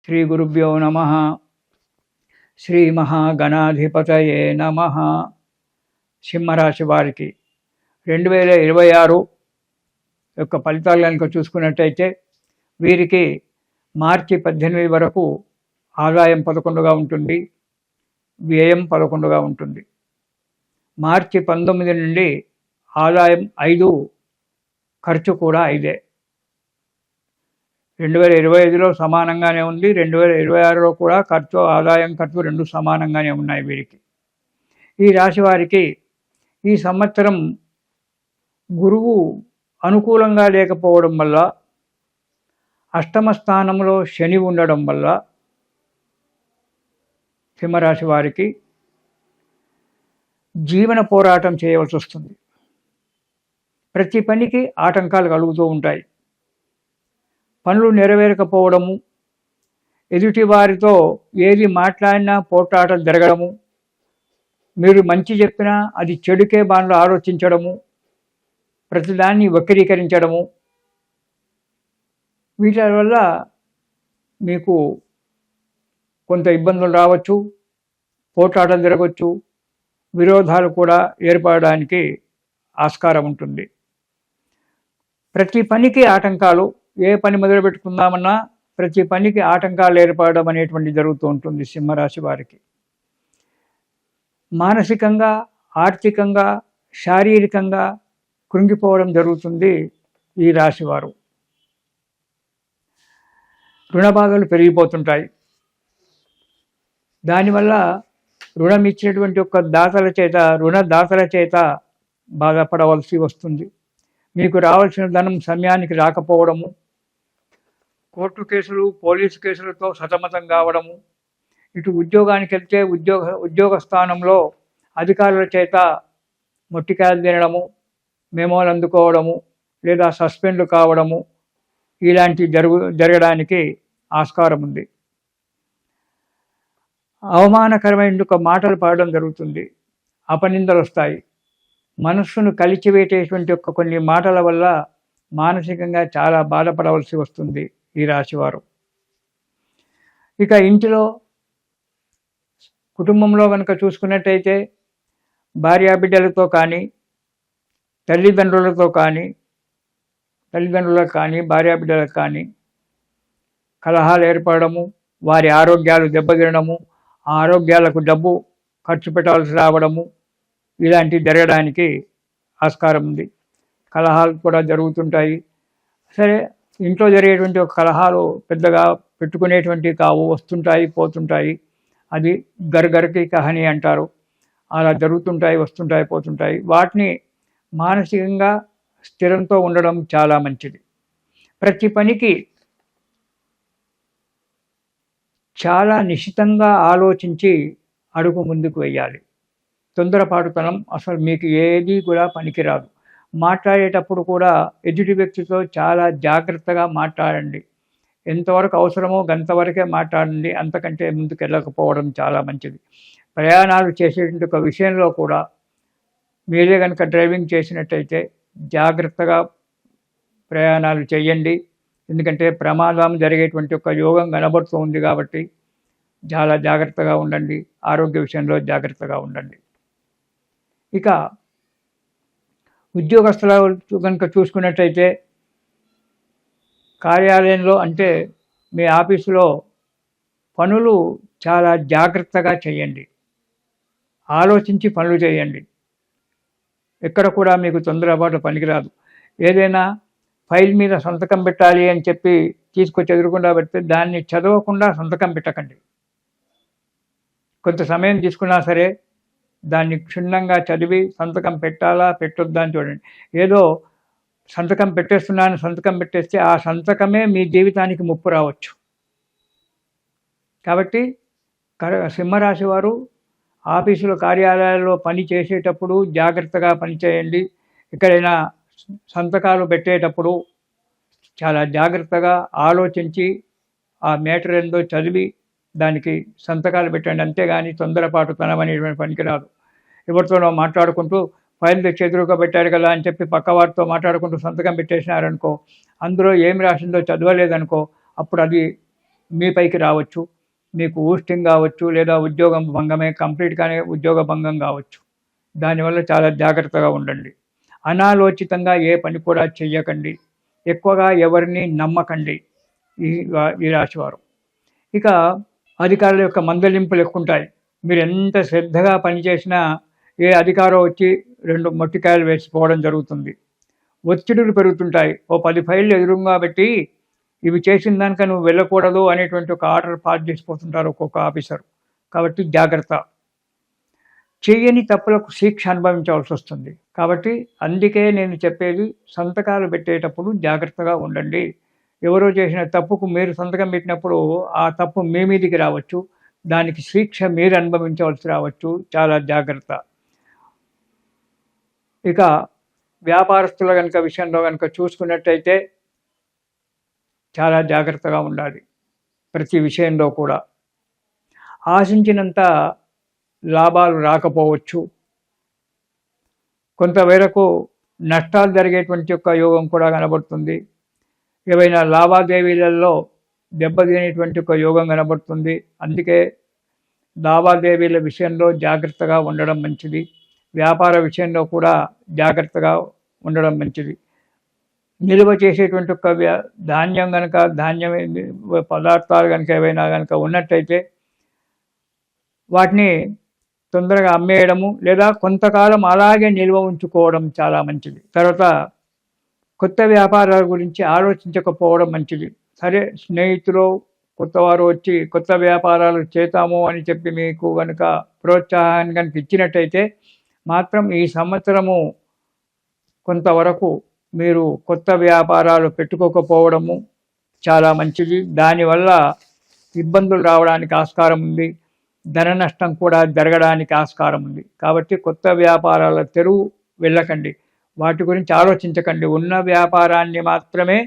శ్రీ గురుభ్యో నమ. శ్రీ మహాగణాధిపతయే నమ. సింహరాశి వారికి 2026 యొక్క ఫలితాలు కనుక చూసుకున్నట్టయితే వీరికి మార్చి 18 వరకు ఆదాయం 11గా ఉంటుంది, వ్యయం 11గా ఉంటుంది. మార్చి 19 నుండి ఆదాయం 5, ఖర్చు కూడా 5. 2025లో సమానంగానే ఉంది. 2026లో కూడా ఆదాయం ఖర్చు రెండు సమానంగానే ఉన్నాయి వీరికి. ఈ రాశి వారికి ఈ సంవత్సరం గురువు అనుకూలంగా లేకపోవడం వల్ల, అష్టమ స్థానంలో శని ఉండడం వల్ల సింహరాశి వారికి జీవన పోరాటం చేయవలసి వస్తుంది. ప్రతి పనికి ఆటంకాలు కలుగుతూ ఉంటాయి. పనులు నెరవేరకపోవడము, ఎదుటి వారితో ఏది మాట్లాడినా పోట్లాటలు జరగడము, మీరు మంచి చెప్పినా అది చెడుకే బాణలు ఆలోచించడము, ప్రతిదాన్ని వక్రీకరించడము, వీటి వల్ల మీకు కొంత ఇబ్బందులు రావచ్చు, పోట్లాటలు జరగవచ్చు, విరోధాలు కూడా ఏర్పడడానికి ఆస్కారం ఉంటుంది. ప్రతి పనికి ఆటంకాలు, ఏ పని మొదలు పెట్టుకుందామన్నా ప్రతి పనికి ఆటంకాలు ఏర్పడడం అనేటువంటి జరుగుతూ ఉంటుంది సింహరాశి వారికి. మానసికంగా, ఆర్థికంగా, శారీరకంగా కృంగిపోవడం జరుగుతుంది ఈ రాశివారు. రుణబాధలు పెరిగిపోతుంటాయి. దానివల్ల రుణం ఇచ్చినటువంటి రుణదాతల చేత బాధపడవలసి వస్తుంది. మీకు రావాల్సిన ధనం సమయానికి రాకపోవడము, కోర్టు కేసులు, పోలీసు కేసులతో సతమతం కావడము, ఇటు ఉద్యోగానికి వెళ్తే ఉద్యోగ స్థానంలో అధికారుల చేత మొట్టికాయలు తినడము, మెమోలు అందుకోవడము, లేదా సస్పెండ్లు కావడము, ఇలాంటి జరగడానికి ఆస్కారం ఉంది. అవమానకరమైన మాటలు పడడం జరుగుతుంది. అపనిందలు వస్తాయి. మనస్సును కలిచివేటేటువంటి కొన్ని మాటల వల్ల మానసికంగా చాలా బాధపడవలసి వస్తుంది ఈ రాశివారు. ఇక ఇంటిలో, కుటుంబంలో కనుక చూసుకున్నట్టయితే భార్యాబిడ్డలతో కానీ, తల్లిదండ్రులకు కానీ భార్యాబిడ్డలకు కానీ కలహాలు ఏర్పడము, వారి ఆరోగ్యాలు దెబ్బతినడము, ఆ ఆరోగ్యాలకు డబ్బు ఖర్చు పెట్టాల్సి రావడము, ఇలాంటివి జరగడానికి ఆస్కారం ఉంది. కలహాలు కూడా జరుగుతుంటాయి. సరే, ఇంట్లో జరిగేటువంటి కలహాలు పెద్దగా పెట్టుకునేటువంటివి కావు, వస్తుంటాయి పోతుంటాయి. అది గర్గర్కి కహాని అంటారు. అలా జరుగుతుంటాయి, వస్తుంటాయి, పోతుంటాయి. వాటిని మానసికంగా స్థిరంతో ఉండడం చాలా మంచిది. ప్రతి పనికి చాలా నిశితంగా ఆలోచించి అడుగు ముందుకు వేయాలి. తొందరపాటుతనం అసలు మీకు ఏది కూడా పనికిరాదు. మాట్లాడేటప్పుడు కూడా ఎదుటి వ్యక్తితో చాలా జాగ్రత్తగా మాట్లాడండి. ఎంతవరకు అవసరమో అంతవరకే మాట్లాడండి, అంతకంటే ముందుకు వెళ్ళకపోవడం చాలా మంచిది. ప్రయాణాలు చేసేటువంటి ఒక విషయంలో కూడా మీరే కనుక డ్రైవింగ్ చేసినట్టయితే జాగ్రత్తగా ప్రయాణాలు చేయండి. ఎందుకంటే ప్రమాదం జరిగేటువంటి ఒక యోగం కనబడుతూ ఉంది కాబట్టి చాలా జాగ్రత్తగా ఉండండి. ఆరోగ్య విషయంలో జాగ్రత్తగా ఉండండి. ఇక ఉద్యోగస్తుల కనుక చూసుకున్నట్టయితే కార్యాలయంలో, అంటే మీ ఆఫీసులో పనులు చాలా జాగ్రత్తగా చేయండి. ఆలోచించి పనులు చేయండి. ఎక్కడ కూడా మీకు తొందరపాటు పనికిరాదు. ఏదైనా ఫైల్ మీద సంతకం పెట్టాలి అని చెప్పి తీసుకొచ్చి ఎదురుకుండా పెడితే దాన్ని చదవకుండా సంతకం పెట్టకండి. కొంత సమయం తీసుకున్నా సరే దాన్ని క్షుణ్ణంగా చదివి సంతకం పెట్టాలా పెట్టొద్దా అని చూడండి. ఏదో సంతకం పెట్టేస్తే ఆ సంతకమే మీ జీవితానికి ముప్పు రావచ్చు. కాబట్టి సింహరాశి వారు ఆఫీసులో, కార్యాలయాల్లో పని చేసేటప్పుడు జాగ్రత్తగా పనిచేయండి. ఎక్కడైనా సంతకాలు పెట్టేటప్పుడు చాలా జాగ్రత్తగా ఆలోచించి ఆ మేటర్ ఏందో చదివి దానికి సంతకాలు పెట్టండి. అంతేగాని తొందరపాటుతనం అనేటువంటి పనికిరాదు. ఎవరితోనో మాట్లాడుకుంటూ ఫైల్ తెచ్చి ఎదురుగా పెట్టారు కదా అని చెప్పి పక్కవారితో మాట్లాడుకుంటూ సంతకం పెట్టేసినారనుకో, అందులో ఏమి రాసిందో చదవలేదనుకో, అప్పుడు అది మీ పైకి రావచ్చు. మీకు ఊస్టింగ్ కావచ్చు, లేదా ఉద్యోగం భంగమే, కంప్లీట్గానే ఉద్యోగ భంగం కావచ్చు. దానివల్ల చాలా జాగ్రత్తగా ఉండండి. అనాలోచితంగా ఏ పని కూడా చెయ్యకండి. ఎక్కువగా ఎవరిని నమ్మకండి ఈ రాశివారు. ఇక అధికారుల యొక్క మందలింపులు ఎక్కుంటాయి. మీరు ఎంత శ్రద్ధగా పనిచేసినా ఏ అధికారం వచ్చి 2 మొట్టికాయలు వేసిపోవడం జరుగుతుంది. ఒత్తిడులు పెరుగుతుంటాయి. ఓ 10 ఫైళ్ళు ఎదురుగా పెట్టి ఇవి చేసిన దానిక నువ్వు వెళ్ళకూడదు అనేటువంటి ఒక ఆర్డర్ పాస్ చేసిపోతుంటారు ఒక్కొక్క ఆఫీసర్. కాబట్టి జాగ్రత్త. చేయని తప్పులకు శిక్ష అనుభవించవలసి వస్తుంది. కాబట్టి అందుకే నేను చెప్పేది, సంతకాలు పెట్టేటప్పుడు జాగ్రత్తగా ఉండండి. ఎవరో చేసిన తప్పుకు మీరు సంతకం పెట్టినప్పుడు ఆ తప్పు మీ మీదికి రావచ్చు. దానికి శిక్ష మీరు అనుభవించవలసి రావచ్చు. చాలా జాగ్రత్త. ఇక వ్యాపారస్తుల విషయంలో చూసుకున్నట్టయితే చాలా జాగ్రత్తగా ఉండాలి. ప్రతి విషయంలో కూడా ఆశించినంత లాభాలు రాకపోవచ్చు. కొంతమేరకు నష్టాలు జరిగేటువంటి యొక్క యోగం కూడా కనబడుతుంది. ఏవైనా లావాదేవీలలో దెబ్బతినేటువంటి ఒక యోగం కనబడుతుంది. అందుకే లావాదేవీల విషయంలో జాగ్రత్తగా ఉండడం మంచిది. వ్యాపార విషయంలో కూడా జాగ్రత్తగా ఉండడం మంచిది. నిల్వ చేసేటువంటి ఒక ధాన్యం ధాన్యం పదార్థాలు ఏవైనా ఉన్నట్టయితే వాటిని తొందరగా అమ్మేయడము, లేదా కొంతకాలం అలాగే నిల్వ ఉంచుకోవడం చాలా మంచిది. తర్వాత కొత్త వ్యాపారాల గురించి ఆలోచించకపోవడం మంచిది. సరే, స్నేహితులు కొత్తవారు వచ్చి కొత్త వ్యాపారాలు చేద్దాము అని చెప్పి మీకు ప్రోత్సాహాన్ని ఇచ్చినట్టయితే మాత్రం ఈ సంవత్సరము కొంతవరకు మీరు కొత్త వ్యాపారాలు పెట్టుకోకపోవడము చాలా మంచిది. దానివల్ల ఇబ్బందులు రావడానికి ఆస్కారం ఉంది. ధన నష్టం కూడా జరగడానికి ఆస్కారం ఉంది. కాబట్టి కొత్త వ్యాపారాల తెరువు వెళ్ళకండి. వాటి గురించి ఆలోచించకండి. ఉన్న వ్యాపారాన్ని మాత్రమే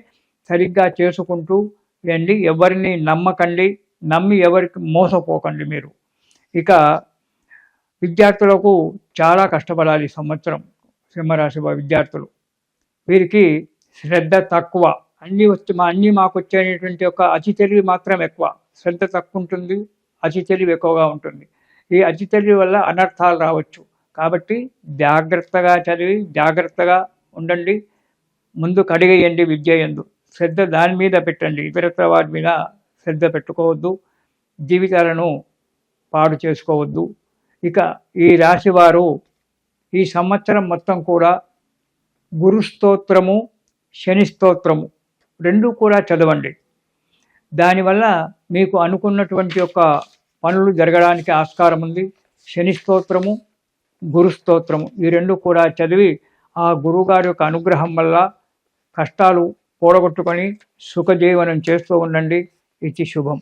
సరిగ్గా చేసుకుంటూ రండి. ఎవరిని నమ్మకండి. నమ్మి ఎవరికి మోసపోకండి మీరు. ఇక విద్యార్థులకు చాలా కష్టపడాలి ఈ సంవత్సరం. సింహరాశి విద్యార్థులు, వీరికి శ్రద్ధ తక్కువ. అన్నీ మాకు వచ్చేటువంటి ఒక అతి తెలివి మాత్రం ఎక్కువ. శ్రద్ధ తక్కువ ఉంటుంది, అతి తెలివి ఎక్కువగా ఉంటుంది. ఈ అతి తెలివి వల్ల అనర్థాలు రావచ్చు. కాబట్టి జాగ్రత్తగా చదివి జాగ్రత్తగా ఉండండి. ముందు కడిగేయండి విద్య యందు. శ్రద్ధ దాని మీద పెట్టండి. ఇతరత్ర వాటి మీద శ్రద్ధ పెట్టుకోవద్దు. జీవితాలను పాడు చేసుకోవద్దు. ఇక ఈ రాశివారు ఈ సంవత్సరం మొత్తం కూడా గురు స్తోత్రము, శని స్తోత్రము రెండూ కూడా చదవండి. దానివల్ల మీకు అనుకున్నటువంటి యొక్క పనులు జరగడానికి ఆస్కారం ఉంది. శని స్తోత్రము, గురు స్తోత్రము ఈ రెండు కూడా చదివి ఆ గురువుగారి యొక్క అనుగ్రహం వల్ల కష్టాలు పోడగొట్టుకొని సుఖజీవనం చేస్తూ ఉండండి. ఇది శుభం.